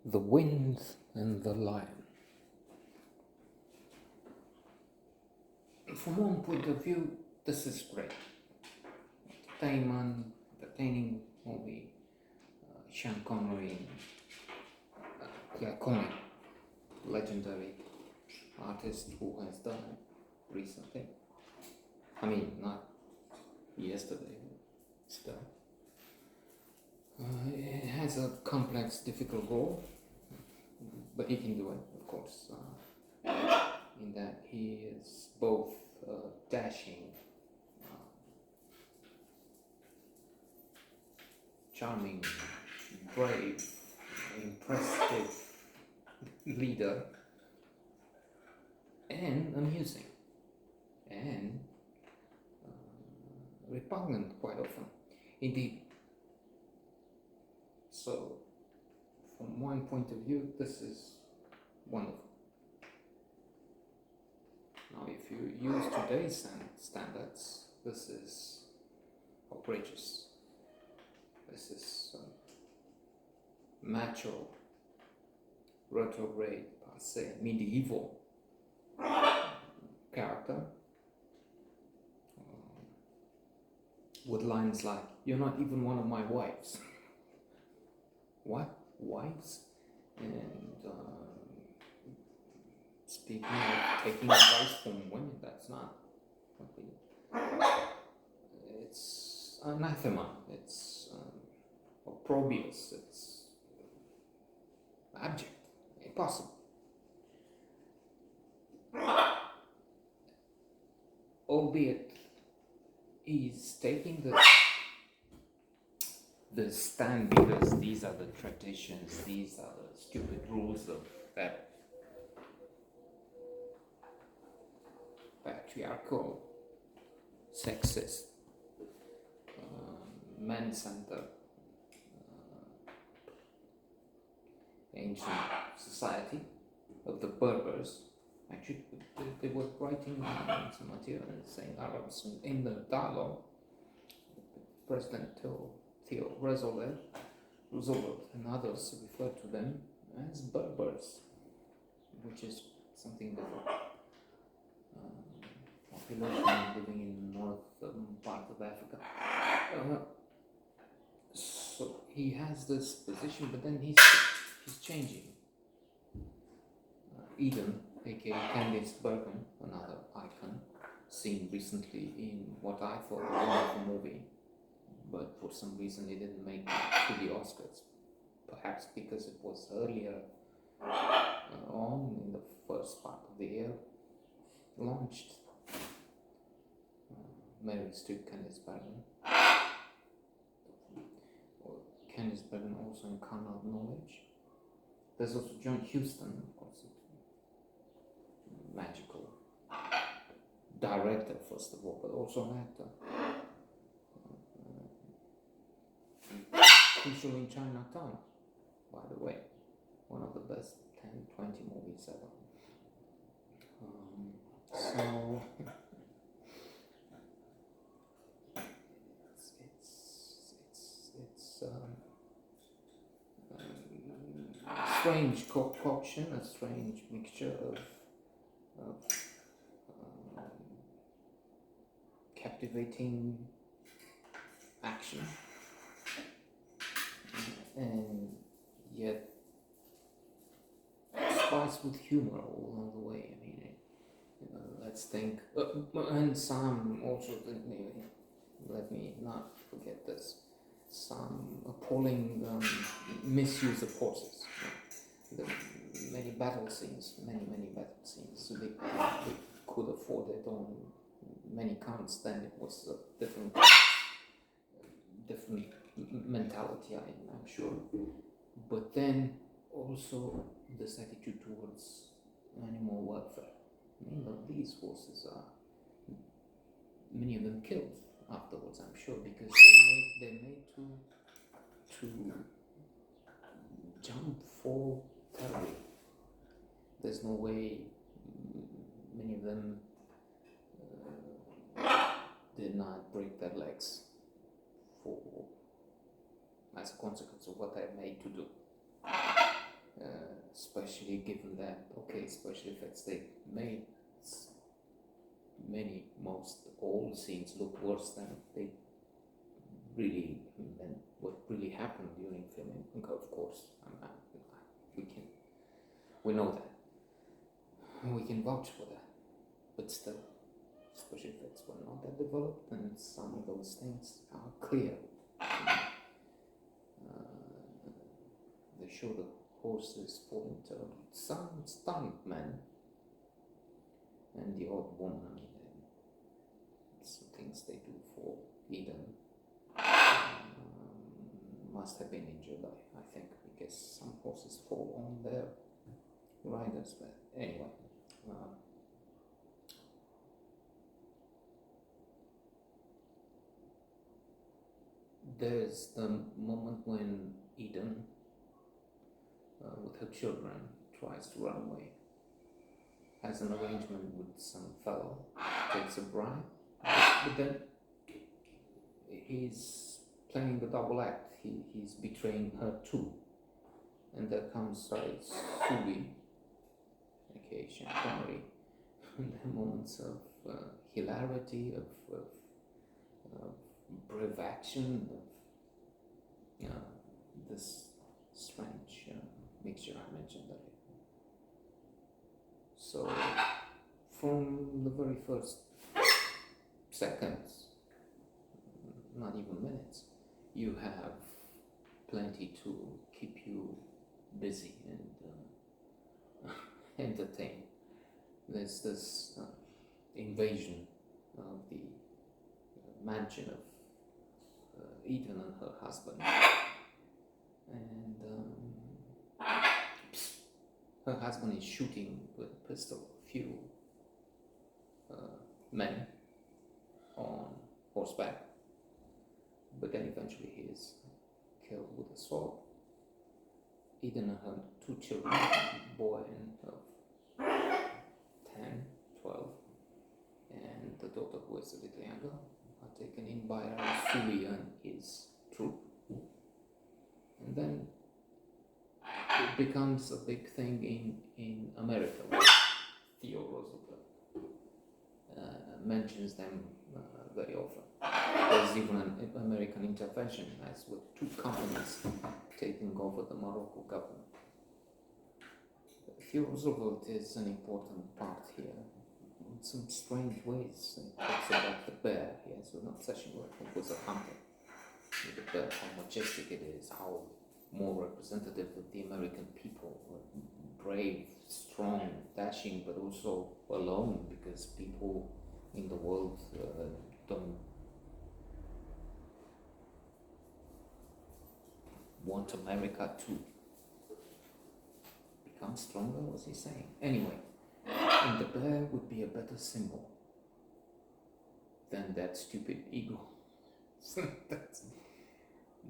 The Wind and the Lion. From one point of view, this is great. Entertaining movie. Sean Connery, Claire Conley, legendary artist who has done recently. I mean, not yesterday, still. It has a complex, difficult role, but he can do it, of course. In that he is both dashing, charming, brave, impressive leader, and amusing, and repugnant quite often. Indeed. So, from one point of view, this is wonderful. Now, if you use today's standards, this is outrageous. This is macho, retrograde, passe, medieval character with lines like, "You're not even one of my wives." What? Wives? And speaking of taking advice from women, that's not what we... It's anathema, it's opprobrious, it's abject, impossible. Albeit he's taking the stand because these are the traditions, these are the stupid rules of that patriarchal, sexist, man-centered, ancient society of the Berbers. Actually, they were writing some material and saying Arabs in the dialogue. President Theo Roosevelt and others refer to them as Berbers, which is something different. Population living in the northern part of Africa. So he has this position, but then he's changing. Eden, aka Candice Bergen, another icon, seen recently in what I thought a wonderful movie, but for some reason it didn't make it to the Oscars. Perhaps because it was earlier on in the first part of the year launched. Meryl Streep, Candice Bergen. Candice Bergen also in Carnal Knowledge. There's also John Huston, of course, magical director first of all, but also an actor. Crucial in Chinatown, by the way, one of the best 10-20 movies ever. So it's a strange concoction, a strange mixture of captivating action and yet spiced with humor all along the way. I mean, let's think, and some also, let me not forget this, some appalling misuse of horses. Many battle scenes, they could afford it on many counts. Then it was a different mentality, I'm sure. But then also this attitude towards animal welfare. I mean, these horses are, many of them killed afterwards, I'm sure, because they're made to jump, fall terribly. There's no way many of them did not break their legs as a consequence of what they're made to do. especially given that, okay, special effects, they made most all scenes look worse than they really, than what really happened during filming. Of course, we know that, we can vouch for that, but still, special effects were not that developed, and some of those things are clear. They show the horses falling terribly. Some stuntmen and the odd woman, I mean, some things they do for Eden must have been injured, I think, because some horses fall on their riders. But anyway, there's the moment when Eden, with her children, tries to run away, has an arrangement with some fellow, takes a bribe, but then he's playing the double act. He's betraying her too. And there comes Sully, aka Sean Connery, and there are moments of hilarity, of brave action, of this strange mixture I mentioned earlier. So, from the very first seconds, not even minutes, you have plenty to keep you busy and entertained. There's this invasion of the mansion of Eden and her husband, and her husband is shooting with a pistol a few men on horseback, but then eventually he is killed with a sword. Eden and her two children, a boy of 10, 12, and the daughter who is a little younger, are taken in by Sully and his troop. And then it becomes a big thing in America, where Theo Roosevelt mentions them very often. There's even an American intervention, as with two companies taking over the Morocco government. Theo Roosevelt is an important part here. In some strange ways, he talks about the bear. He has an obsession with it. He was a hunter with the bear, how majestic it is, how more representative of the American people, brave, strong, dashing, but also alone, because people in the world don't want America to become stronger, was he saying? Anyway, and the bear would be a better symbol than that stupid eagle. That's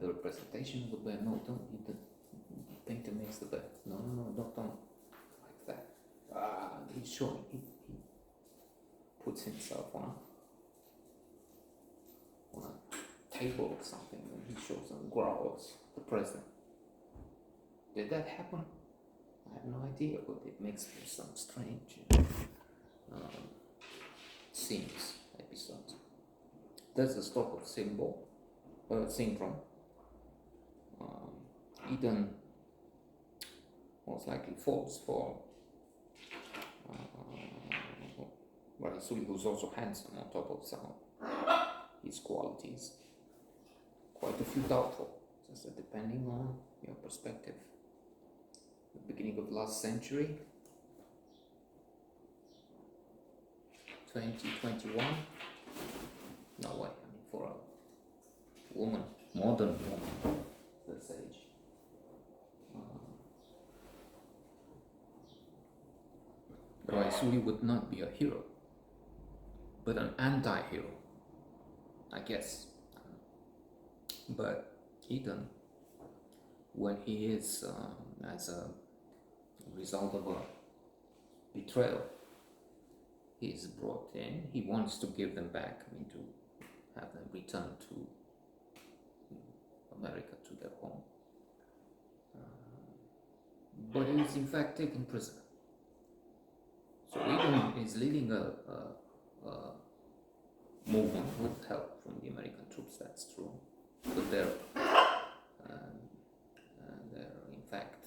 the representation of the bear. No, don't eat the painter makes the bear. No, don't like that. He's showing, he puts himself on a table or something, and he shows and growls the president. Did that happen? I have no idea, but it makes for some strange scenes, episodes. There's the Stockholm syndrome. Eden most likely falls for Sully, who's also handsome on top of some of his qualities. Quite a few doubtful, just depending on your perspective. The beginning of last century, 2021. No way. I mean, for a woman, modern woman, this age. Sully would not be a hero, but an anti-hero, I guess. But Eden, when he is, as a result of a betrayal, he is brought in, he wants to give them back, I mean, to have them return to America, to their home. but he is in fact taken prisoner. So Eden is leading a movement with help from the American troops, that's true. But they're in fact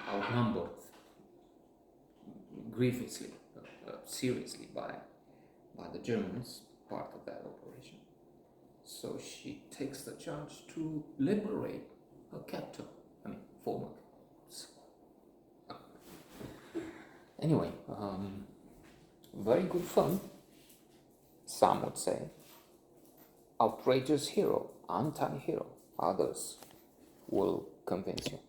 outnumbered grievously, seriously by the Germans, part of that operation. So she takes the charge to liberate her captor, former. Anyway, very good fun, some would say. Outrageous hero, anti-hero, others will convince you.